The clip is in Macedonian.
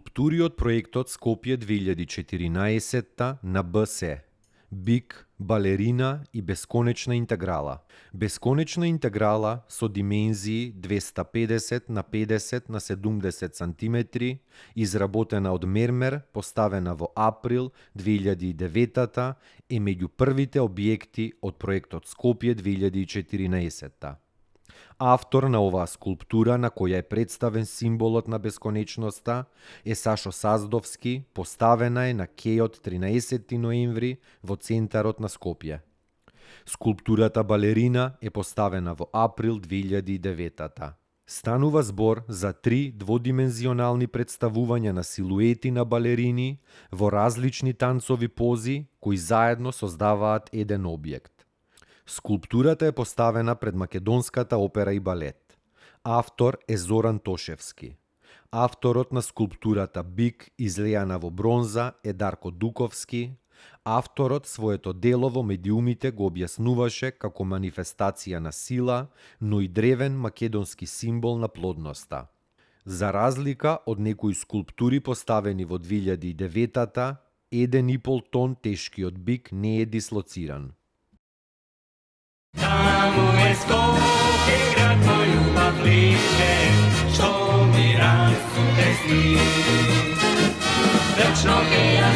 Скулптури од проектот Скопје 2014 на БС. Бик, балерина и бесконечна интеграла. Бесконечна интеграла со димензии 250 на 50 на 70 см, изработена од мермер, поставена во април 2009, е меѓу првите објекти од проектот Скопје 2014. Автор на оваа скулптура, на која е представен символот на бесконечноста, е Сашо Саздовски, поставена е на кејот 13 ноември во центарот на Скопје. Скулптурата балерина е поставена во април 2009. Станува збор за 3 дводимензионални представувања на силуети на балерини во различни танцови пози кои заедно создаваат еден објект. Скулптурата е поставена пред Македонската опера и балет. Автор е Зоран Тошевски. Авторот на скулптурата Бик, излејана во бронза, е Дарко Дуковски. Авторот своето дело во медиумите го објаснуваше како манифестација на сила, но и древен македонски символ на плодноста. За разлика од некои скулптури поставени во 2009, 1,5 тон тешкиот бик не е дислоциран. Tamo je Skopje, grad moj ljubav bliže, što mi rastu te sni. Večno je ja